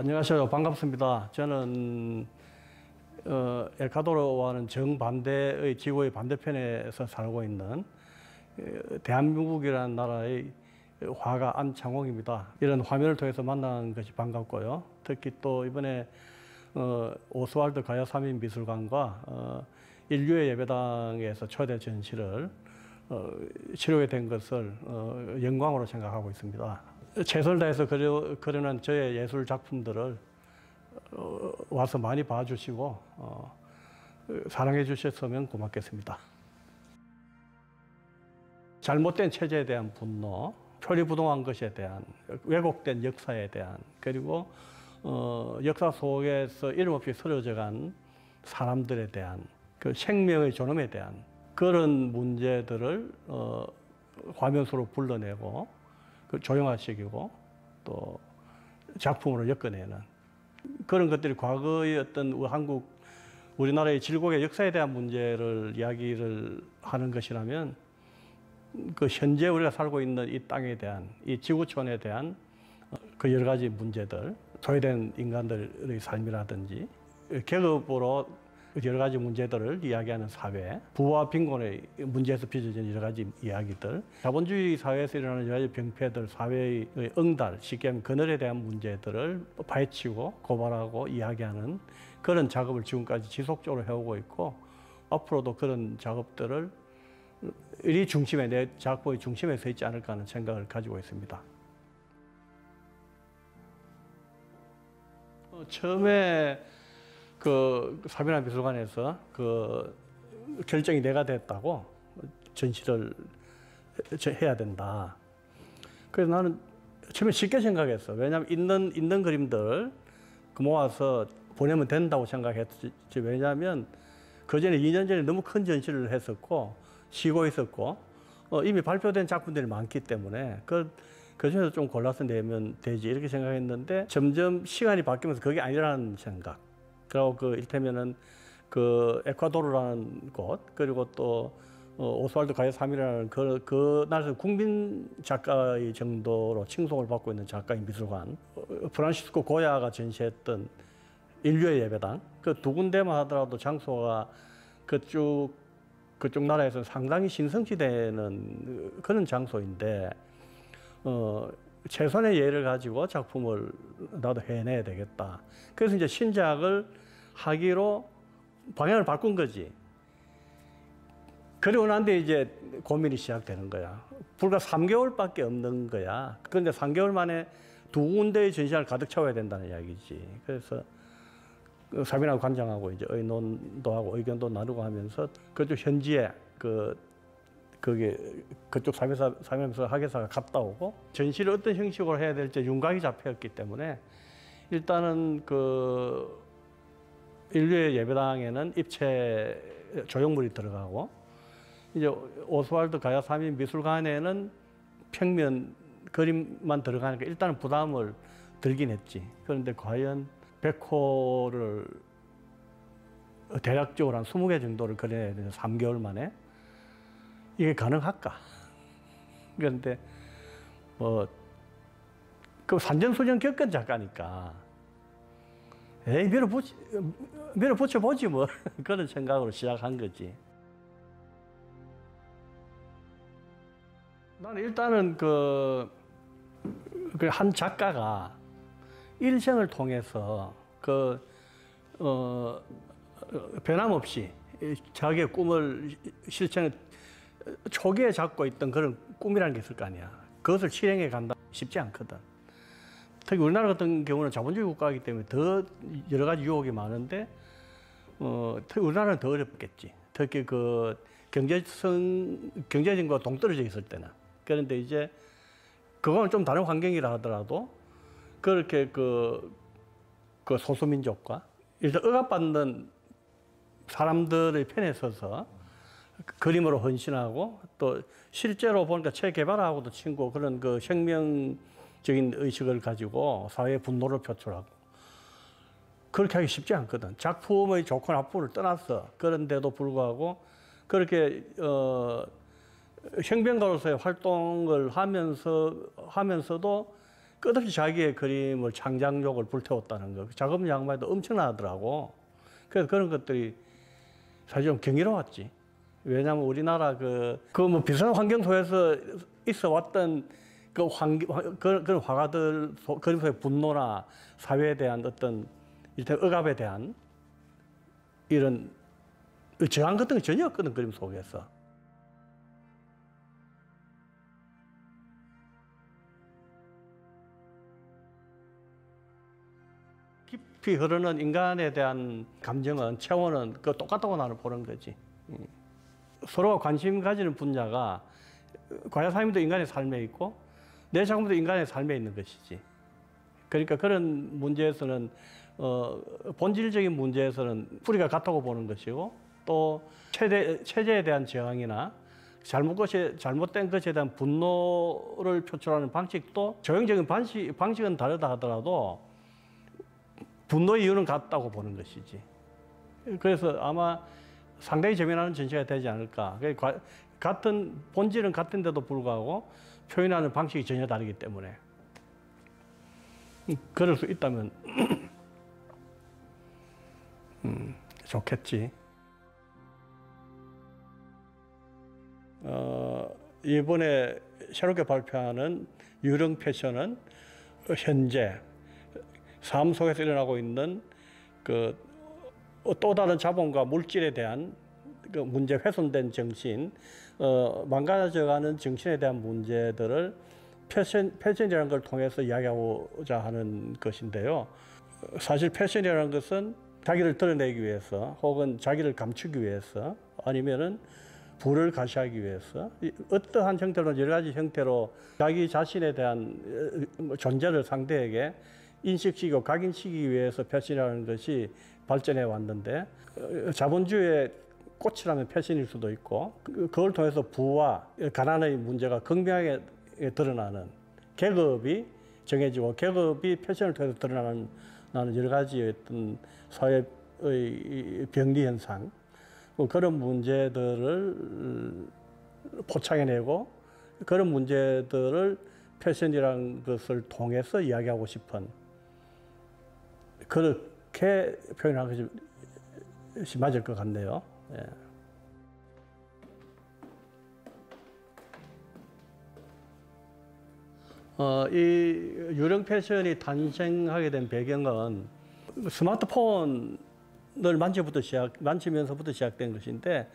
안녕하세요. 반갑습니다. 저는 엘카도르와는 정반대의 지구의 반대편에서 살고 있는 대한민국이라는 나라의 화가 안창홍입니다. 이런 화면을 통해서 만난 것이 반갑고요. 특히 또 이번에 오스왈드 가야 삼인미술관과 인류의 예배당에서 초대 전시를 치르게 된 것을 영광으로 생각하고 있습니다. 최선을 다해서 그려낸 저의 예술 작품들을 와서 많이 봐주시고 사랑해 주셨으면 고맙겠습니다. 잘못된 체제에 대한 분노, 표리부동한 것에 대한, 왜곡된 역사에 대한, 그리고 역사 속에서 이름 없이 쓰러져간 사람들에 대한, 그 생명의 존엄에 대한 그런 문제들을 화면 속으로 불러내고 조형화시키고 또 작품으로 엮어내는 그런 것들이 과거의 어떤 우리나라의 질곡의 역사에 대한 문제를 이야기를 하는 것이라면 그 현재 우리가 살고 있는 이 땅에 대한, 이 지구촌에 대한 그 여러 가지 문제들, 소외된 인간들의 삶이라든지 계급으로 여러 가지 문제들을 이야기하는 사회, 부와 빈곤의 문제에서 빚어진 여러 가지 이야기들, 자본주의 사회에서 일어나는 여러 가지 병폐들, 사회의 응달, 쉽게 하면 그늘에 대한 문제들을 파헤치고 고발하고 이야기하는 그런 작업을 지금까지 지속적으로 해오고 있고, 앞으로도 그런 작업들을 이 중심에, 내 작품의 중심에 서 있지 않을까 하는 생각을 가지고 있습니다. 처음에 사비나 미술관에서 결정이 내가 됐다고 전시를 해야 된다. 그래서 나는 처음에 쉽게 생각했어. 왜냐하면 있는 그림들 모아서 보내면 된다고 생각했지. 왜냐하면 그 전에 2년 전에 너무 큰 전시를 했었고 쉬고 있었고 이미 발표된 작품들이 많기 때문에 그 중에서 좀 골라서 내면 되지 이렇게 생각했는데 점점 시간이 바뀌면서 그게 아니라는 생각. 그리고 일테면은 에콰도르라는 곳, 그리고 또 오스왈드 가야 삼이라는 그 나라에서 국민 작가의 정도로 칭송을 받고 있는 작가인 미술관, 프란시스코 고야가 전시했던 인류의 예배당, 그 두 군데만 하더라도 장소가 그쪽 나라에서는 상당히 신성시되는 그런 장소인데 최선의 예를 가지고 작품을 나도 해내야 되겠다. 그래서 이제 신작을 하기로 방향을 바꾼 거지. 그리고 난 뒤에 이제 고민이 시작되는 거야. 불과 3개월밖에 없는 거야. 그런데 3개월 만에 두 군데의 전시관을 가득 채워야 된다는 이야기지. 그래서 사비나 관장하고 이제 의논도 하고 의견도 나누고 하면서 그쪽 현지에 그쪽 사비나 학예사가 갔다 오고 전시를 어떤 형식으로 해야 될지 윤곽이 잡혔기 때문에 일단은 인류의 예배당에는 입체 조형물이 들어가고 이제 오스왈드 가야 삼인 미술관에는 평면 그림만 들어가니까 일단은 부담을 들긴 했지. 그런데 과연 100호를 대략적으로 한 20개 정도를 그려야 되는 3개월 만에 이게 가능할까? 그런데 산전수전 겪은 작가니까 에이 밀어붙여보지 뭐 그런 생각으로 시작한 거지. 나는 일단은 한 작가가 일생을 통해서 변함없이 자기의 꿈을 실천해 초기에 잡고 있던 그런 꿈이라는 게 있을 거 아니야. 그것을 실행해 간다 쉽지 않거든. 특히 우리나라 같은 경우는 자본주의 국가이기 때문에 더 여러 가지 유혹이 많은데 특히 우리나라는 더 어렵겠지. 특히 경제진과 동떨어져 있을 때는. 그런데 이제 그거는 좀 다른 환경이라 하더라도 그렇게 소수민족과 일단 억압받는 사람들의 편에 서서 그림으로 헌신하고 또 실제로 보니까 체게바라하고도 친구 그런 혁명적인 의식을 가지고 사회의 분노를 표출하고 그렇게 하기 쉽지 않거든. 작품의 좋고 나쁨을 떠나서 그런데도 불구하고 그렇게 혁명가로서의 활동을 하면서도 끝없이 자기의 그림을 창작욕을 불태웠다는 거. 작업 양반도 엄청나더라고. 그래서 그런 것들이 사실 좀 경이로웠지. 왜냐하면 우리나라 뭐 비슷한 환경 속에서 있어 왔던 그런 화가들 그림 속의 분노나 사회에 대한 어떤 일단 억압에 대한 이런 저항 같은 게 전혀 없거든, 그림 속에서. 깊이 흐르는 인간에 대한 감정은, 체온은 똑같다고 나는 보는 거지. 서로가 관심 가지는 분야가 과자사님도 인간의 삶에 있고 내 작품도 인간의 삶에 있는 것이지. 그러니까 그런 문제에서는 본질적인 문제에서는 뿌리가 같다고 보는 것이고, 또 체제에 대한 저항이나 잘못된 것에 대한 분노를 표출하는 방식도 조형적인 방식은 다르다 하더라도 분노의 이유는 같다고 보는 것이지. 그래서 아마 상당히 재미나는 전시가 되지 않을까. 같은 본질은 같은데도 불구하고 표현하는 방식이 전혀 다르기 때문에 그럴 수 있다면 좋겠지. 이번에 새롭게 발표하는 유령 패션은 현재 삶 속에서 일어나고 있는 또 다른 자본과 물질에 대한 문제, 훼손된 정신, 망가져가는 정신에 대한 문제들을 패션이라는 걸 통해서 이야기하고자 하는 것인데요. 사실 패션이라는 것은 자기를 드러내기 위해서, 혹은 자기를 감추기 위해서, 아니면은 부를 가시하기 위해서, 어떠한 형태로, 여러 가지 형태로 자기 자신에 대한 존재를 상대에게 인식시키고 각인시키기 위해서 패션이라는 것이 발전해 왔는데, 자본주의의 꽃이라면 패션일 수도 있고, 그걸 통해서 부와 가난의 문제가 극명하게 드러나는, 계급이 정해지고 계급이 패션을 통해서 드러나는 여러 가지 어떤 사회의 병리 현상, 그런 문제들을 포착해내고 그런 문제들을 패션이라는 것을 통해서 이야기하고 싶은, 그렇게 표현하는 것이 맞을 것 같네요. 예. 이 유령 패션이 탄생하게 된 배경은 스마트폰을 만지면서부터 시작된 것인데,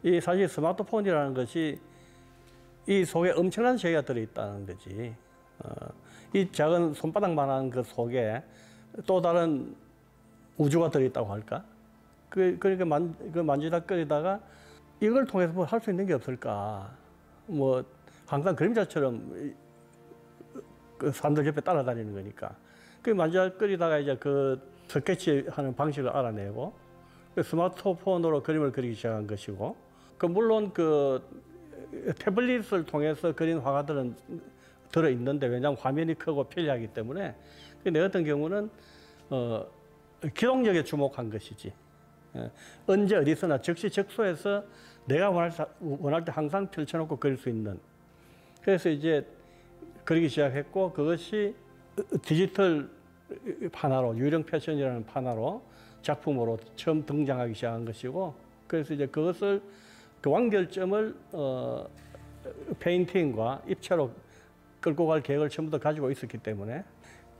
이 사실 스마트폰이라는 것이 이 속에 엄청난 세계가 들어있다는 거지. 이 작은 손바닥만한 그 속에 또 다른 우주가 들어있다고 할까? 그러니까 만지작거리다가 이걸 통해서 뭐 할 수 있는 게 없을까? 뭐 항상 그림자처럼 그 사람들 옆에 따라다니는 거니까. 그 만지작거리다가 이제 그 스케치하는 방식을 알아내고 스마트폰으로 그림을 그리기 시작한 것이고, 물론 태블릿을 통해서 그린 화가들은 들어있는데, 왜냐하면 화면이 크고 편리하기 때문에. 근데 어떤 경우는 기동력에 주목한 것이지. 언제 어디서나 즉시 즉소해서 내가 원할 때 항상 펼쳐놓고 그릴 수 있는. 그래서 이제 그리기 시작했고, 그것이 디지털 판화로, 유령 패션이라는 판화로 작품으로 처음 등장하기 시작한 것이고, 그래서 이제 그것을 완결점을 페인팅과 입체로 끌고 갈 계획을 처음부터 가지고 있었기 때문에,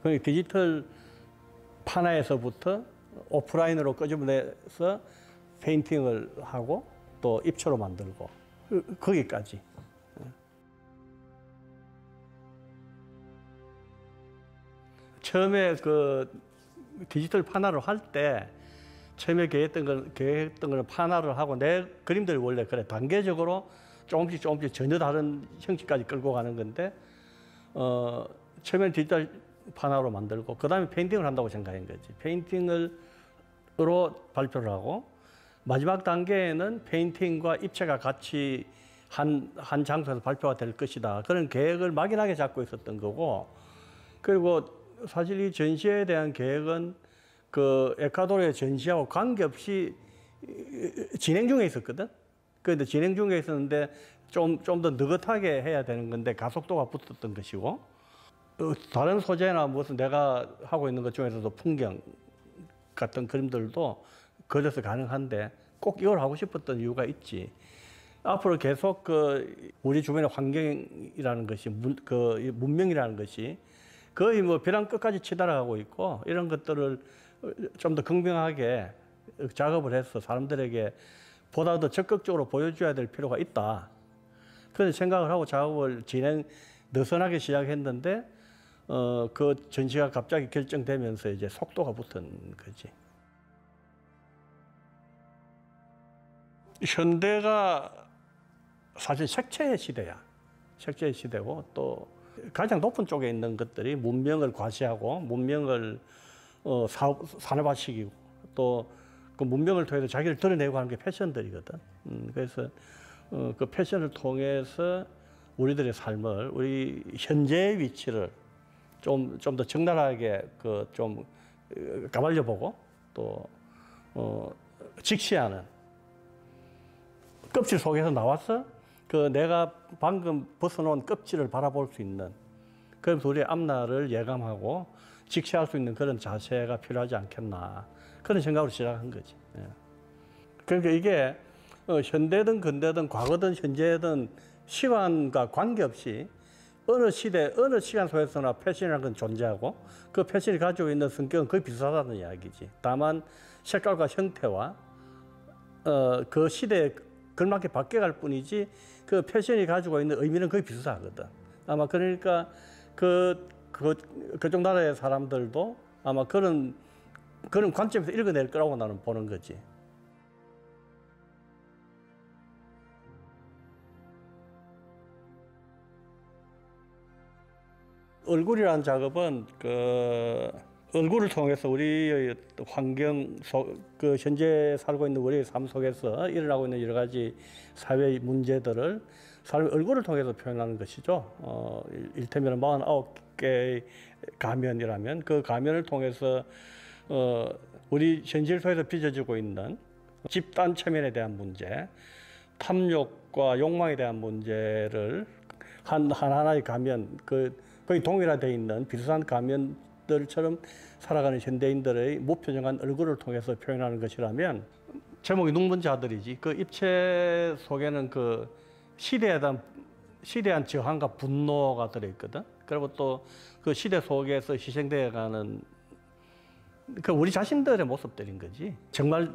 그 디지털 판화에서부터 오프라인으로 끄집어내서 페인팅을 하고 또 입체로 만들고, 거기까지. 처음에 디지털 판화를 할 때, 처음에 계획했던 걸 판화를 하고, 내 그림들이 원래 그래 단계적으로 조금씩 전혀 다른 형식까지 끌고 가는 건데, 처음에는 디지털 판화로 만들고, 그 다음에 페인팅을 한다고 생각한 거지. 페인팅으로 발표를 하고, 마지막 단계에는 페인팅과 입체가 같이 한 장소에서 발표가 될 것이다. 그런 계획을 막연하게 잡고 있었던 거고, 그리고 사실 이 전시에 대한 계획은 에콰도르의 전시하고 관계없이 진행 중에 있었거든. 그런데 진행 중에 있었는데 좀 더 느긋하게 해야 되는 건데 가속도가 붙었던 것이고, 다른 소재나 무슨 내가 하고 있는 것 중에서도 풍경 같은 그림들도 그려서 가능한데 꼭 이걸 하고 싶었던 이유가 있지. 앞으로 계속 우리 주변의 환경이라는 것이 문명이라는 것이 거의 뭐 벼랑 끝까지 치달아가고 있고 이런 것들을 좀 더 긍정하게 작업을 해서 사람들에게 보다 더 적극적으로 보여줘야 될 필요가 있다. 그런 생각을 하고 작업을 느슨하게 시작했는데 그 전시가 갑자기 결정되면서 이제 속도가 붙은 거지. 현대가 사실 색채의 시대야. 색채의 시대고 또 가장 높은 쪽에 있는 것들이 문명을 과시하고 문명을 산업화시키고 또 그 문명을 통해서 자기를 드러내고 하는 게 패션들이거든. 그래서 그 패션을 통해서 우리들의 삶을 우리 현재의 위치를 좀 더 적나라하게 좀 까발려 보고 또 직시하는 껍질 속에서 나와서 내가 방금 벗어놓은 껍질을 바라볼 수 있는 그러면서 우리의 앞날을 예감하고 직시할 수 있는 그런 자세가 필요하지 않겠나 그런 생각으로 시작한 거지. 예. 그러니까 이게 현대든 근대든 과거든 현재든 시간과 관계없이 어느 시대 어느 시간 속에서나 패션이라는 건 존재하고 그 패션이 가지고 있는 성격은 거의 비슷하다는 이야기지. 다만 색깔과 형태와 그 시대에 걸맞게 바뀌어갈 뿐이지 그 패션이 가지고 있는 의미는 거의 비슷하거든. 아마 그러니까 그쪽 나라의 사람들도 아마 그런 관점에서 읽어낼 거라고 나는 보는 거지. 얼굴이라는 작업은 얼굴을 통해서 우리의 환경 현재 살고 있는 우리의 삶 속에서 일어나고 있는 여러 가지 사회 문제들을 사람의 얼굴을 통해서 표현하는 것이죠. 일테면 49개의 가면이라면 그 가면을 통해서 우리 현실 속에서 빚어지고 있는 집단 체면에 대한 문제, 탐욕과 욕망에 대한 문제를 하나하나의 가면, 거의 동일화되어 있는 비슷한 가면들처럼 살아가는 현대인들의 무표정한 얼굴을 통해서 표현하는 것이라면 제목이 눈먼자들이지. 그 입체 속에는 시대에 대한 저항과 분노가 들어있거든. 그리고 또 그 시대 속에서 희생되어가는 우리 자신들의 모습들인 거지. 정말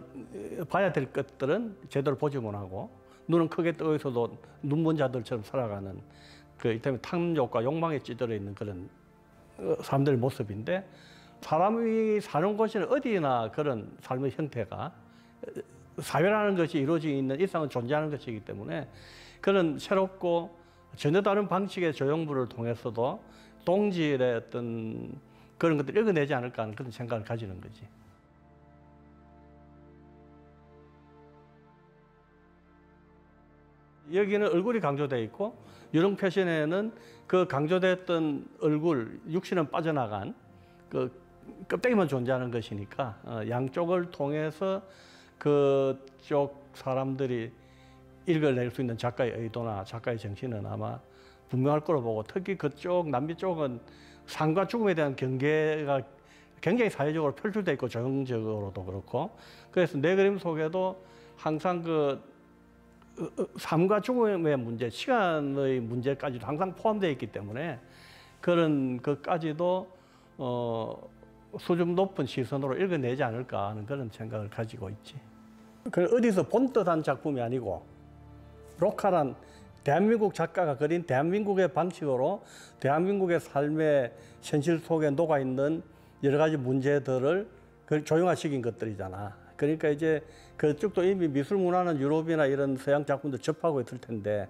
봐야 될 것들은 제대로 보지 못하고 눈은 크게 떠 있어도 눈먼 자들처럼 살아가는 이를테면 탐욕과 욕망에 찌들어 있는 그런 사람들의 모습인데 사람이 사는 곳에는 어디나 그런 삶의 형태가 사회라는 것이 이루어져 있는 이상은 존재하는 것이기 때문에 그런 새롭고 전혀 다른 방식의 조형물을 통해서도 동질의 어떤 그런 것들을 읽어내지 않을까 하는 그런 생각을 가지는 거지. 여기는 얼굴이 강조되어 있고 유령 패션에는 그 강조됐던 얼굴, 육신은 빠져나간 껍데기만 존재하는 것이니까 양쪽을 통해서 그쪽 사람들이 읽어낼 수 있는 작가의 의도나 작가의 정신은 아마 분명할 거로 보고 특히 그쪽 남미 쪽은 삶과 죽음에 대한 경계가 굉장히 사회적으로 표출되어 있고 조형적으로도 그렇고 그래서 내 그림 속에도 항상 삶과 죽음의 문제, 시간의 문제까지도 항상 포함되어 있기 때문에 그런 것까지도 수준 높은 시선으로 읽어내지 않을까 하는 그런 생각을 가지고 있지. 어디서 본뜻한 작품이 아니고 로컬한 대한민국 작가가 그린 대한민국의 방식으로 대한민국의 삶의 현실 속에 녹아있는 여러 가지 문제들을 조형화시킨 것들이잖아. 그러니까 이제 그쪽도 이미 미술 문화는 유럽이나 이런 서양 작품들 접하고 있을 텐데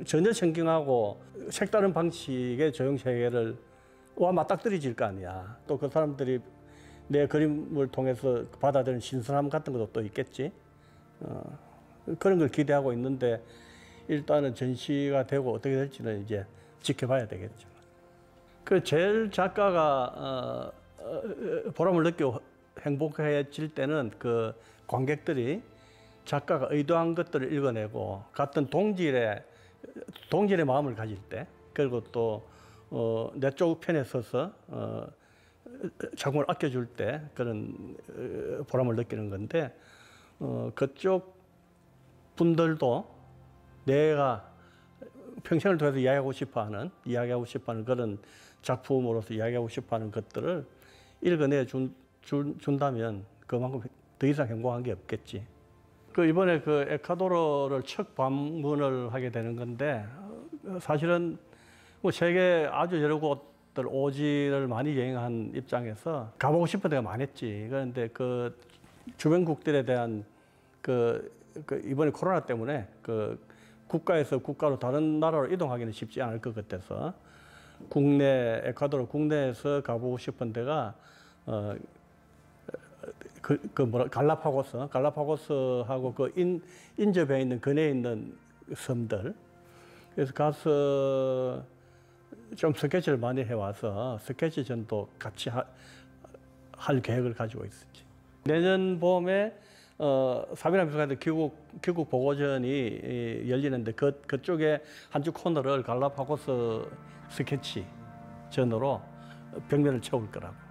전혀 생경하고 색다른 방식의 조형 세계를 맞닥뜨려질 거 아니야. 또 그 사람들이 내 그림을 통해서 받아들이는 신선함 같은 것도 또 있겠지. 그런 걸 기대하고 있는데 일단은 전시가 되고 어떻게 될지는 이제 지켜봐야 되겠죠. 제일 작가가 보람을 느끼고 행복해질 때는 관객들이 작가가 의도한 것들을 읽어내고 같은 동질의 마음을 가질 때 그리고 또 내 쪽 편에 서서 자금을 아껴줄 때 그런 보람을 느끼는 건데 그쪽 분들도 내가 평생을 통해서 이야기하고 싶어하는 그런 작품으로서 이야기하고 싶어하는 것들을 읽어내 준다면 그만큼 더 이상 행복한 게 없겠지. 이번에 에콰도르를 첫 방문을 하게 되는 건데 사실은 뭐 세계 아주 여러 곳들 오지를 많이 여행한 입장에서 가보고 싶은 데가 많았지. 그런데 주변국들에 대한 이번에 코로나 때문에 국가에서 국가로 다른 나라로 이동하기는 쉽지 않을 것 같아서 에콰도르 국내에서 가보고 싶은 데가 갈라파고스하고 인접해 있는 근해에 있는 섬들. 그래서 가서 좀 스케치를 많이 해와서 스케치전도 같이 할 계획을 가지고 있었지. 내년 봄에 사비나 미술관에서 귀국 보고전이 열리는데 그쪽에 한 주 코너를 갈라파고스 스케치전으로 벽면을 채울 거라고.